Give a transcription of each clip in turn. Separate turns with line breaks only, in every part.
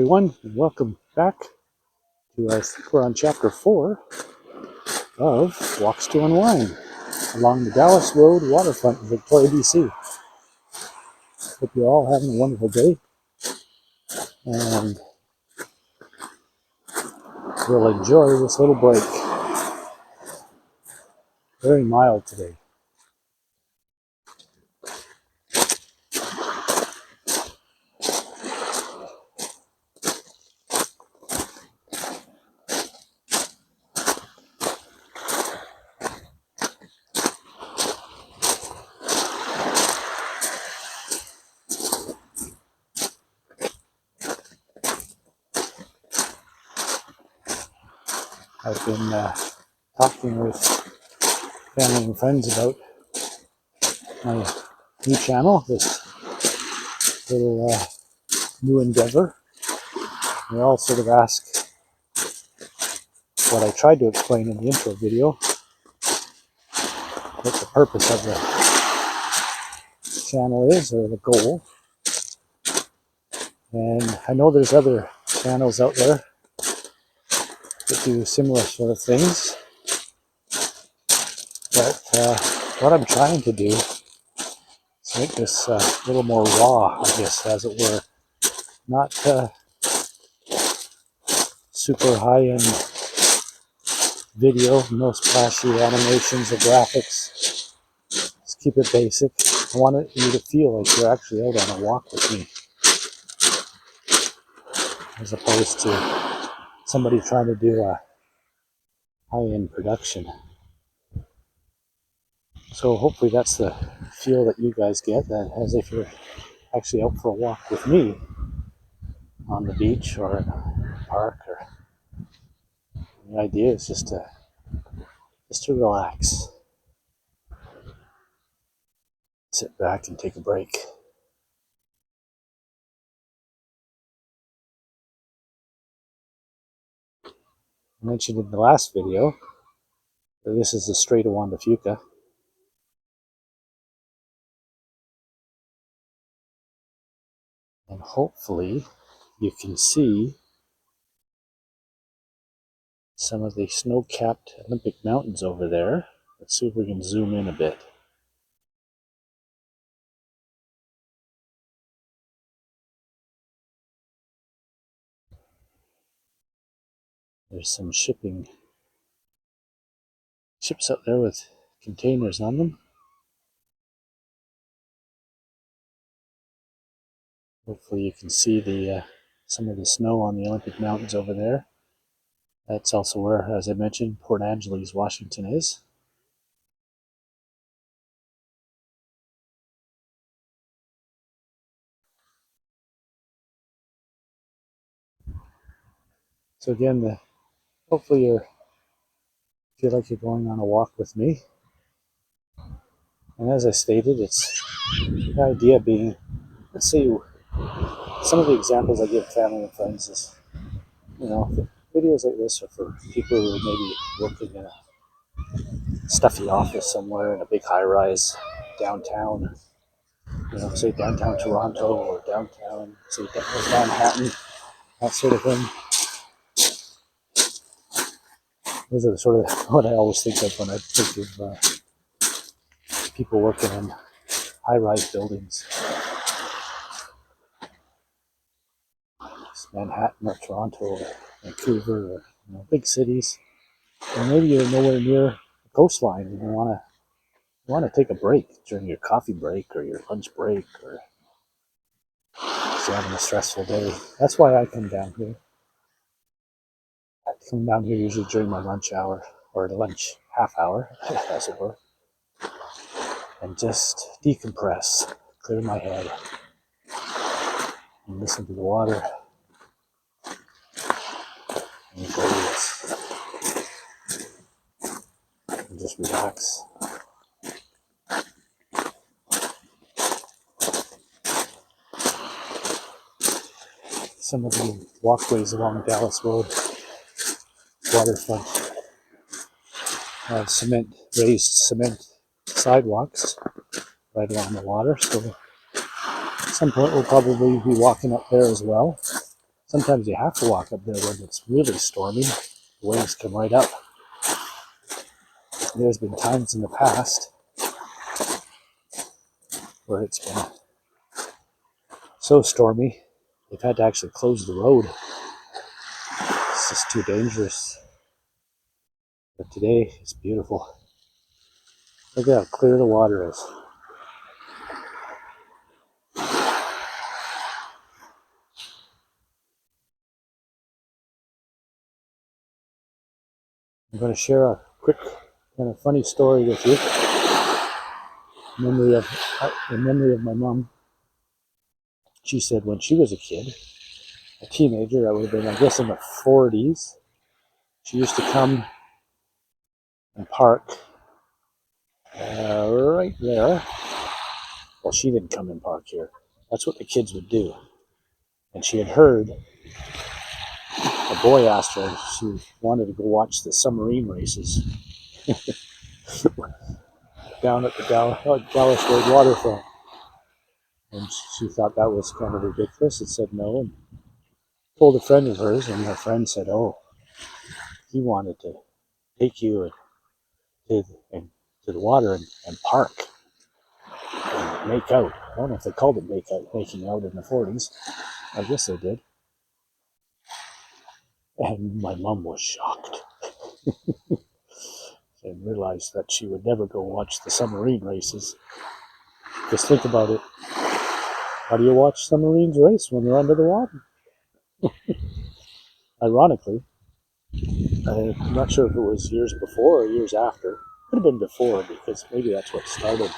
everyone, and welcome back to, I think we're on chapter 4 of Walks to Unwind along the Dallas Road Waterfront in Victoria, BC. Hope you're all having a wonderful day, and we'll enjoy this little break. Very mild today. I've been talking with family and friends about my new channel, this little new endeavor. They all sort of ask what I tried to explain in the intro video, what the purpose of the channel is, or the goal. And I know there's other channels out there that do similar sort of things, but what I'm trying to do is make this a little more raw, I guess, as it were. Not super high-end video, no splashy animations or graphics. Just keep it basic. I want you to feel like you're actually out on a walk with me, as opposed to somebody trying to do a high-end production. So hopefully that's the feel that you guys get, that as if you're actually out for a walk with me on the beach or in a park. Or the idea is just to relax, sit back and take a break. I mentioned in the last video that this is the Strait of Juan de Fuca. And hopefully you can see some of the snow-capped Olympic mountains over there. Let's see if we can zoom in a bit. There's some ships out there with containers on them. Hopefully you can see the some of the snow on the Olympic mountains over there. That's also where, as I mentioned, Port Angeles, Washington is. So again, hopefully you feel like you're going on a walk with me. And as I stated, it's the idea being, let's say some of the examples I give family and friends is, videos like this are for people who may be working in a stuffy office somewhere in a big high-rise downtown, say downtown Toronto or downtown, say Manhattan, that sort of thing. Those are sort of what I always think of when I think of people working in high-rise buildings. It's Manhattan or Toronto or Vancouver or big cities. And maybe you're nowhere near the coastline and you want to take a break during your coffee break or your lunch break, or if you're having a stressful day. That's why I come down here. I come down here usually during my lunch hour, or the lunch half hour, as it were, and just decompress, clear my head, and listen to the water, and enjoy this, and just relax. Some of the walkways along Dallas Road Waterfront have raised cement sidewalks right along the water, so at some point we'll probably be walking up there as well. Sometimes you have to walk up there when it's really stormy. The waves come right up. There's been times in the past where it's been so stormy, they've had to actually close the road. It's just too dangerous. But today, it's beautiful. Look at how clear the water is. I'm going to share a quick kind of funny story with you. In memory of my mom. She said when she was a kid, a teenager, that would have been, I guess, in the 40s, she used to come and park right there. Well, she didn't come and park here. That's what the kids would do. And she had heard a boy asked her if she wanted to go watch the Submarine races down at the Dallas Road Waterfront. And she thought that was kind of ridiculous and said no, and told a friend of hers, and her friend said, oh, he wanted to take you to the water and park and make out. I don't know if they called it making out in the 40s. I guess they did. And my mom was shocked and realized that she would never go watch the Submarine races. Just think about it. How do you watch submarines race when they're under the water? Ironically, I'm not sure if it was years before or years after. Could have been before, because maybe that's what started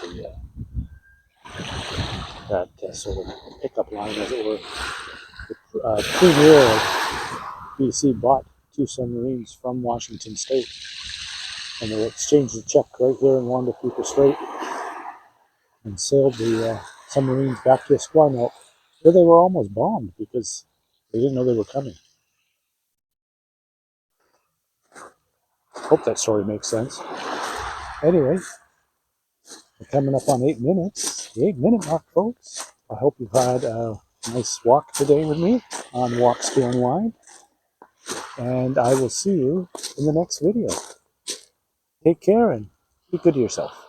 that sort of pickup line, as it were. The Premier of BC bought 2 submarines from Washington State, and they exchanged the check right here in Juan de Fuca Strait and sailed the submarines back to Esquimalt, where they were almost bombed because they didn't know they were coming. Hope that story makes sense. Anyway, we're coming up on 8 minutes. The 8-minute mark, folks. I hope you've had a nice walk today with me on Walks to Unwind. And I will see you in the next video. Take care and be good to yourself.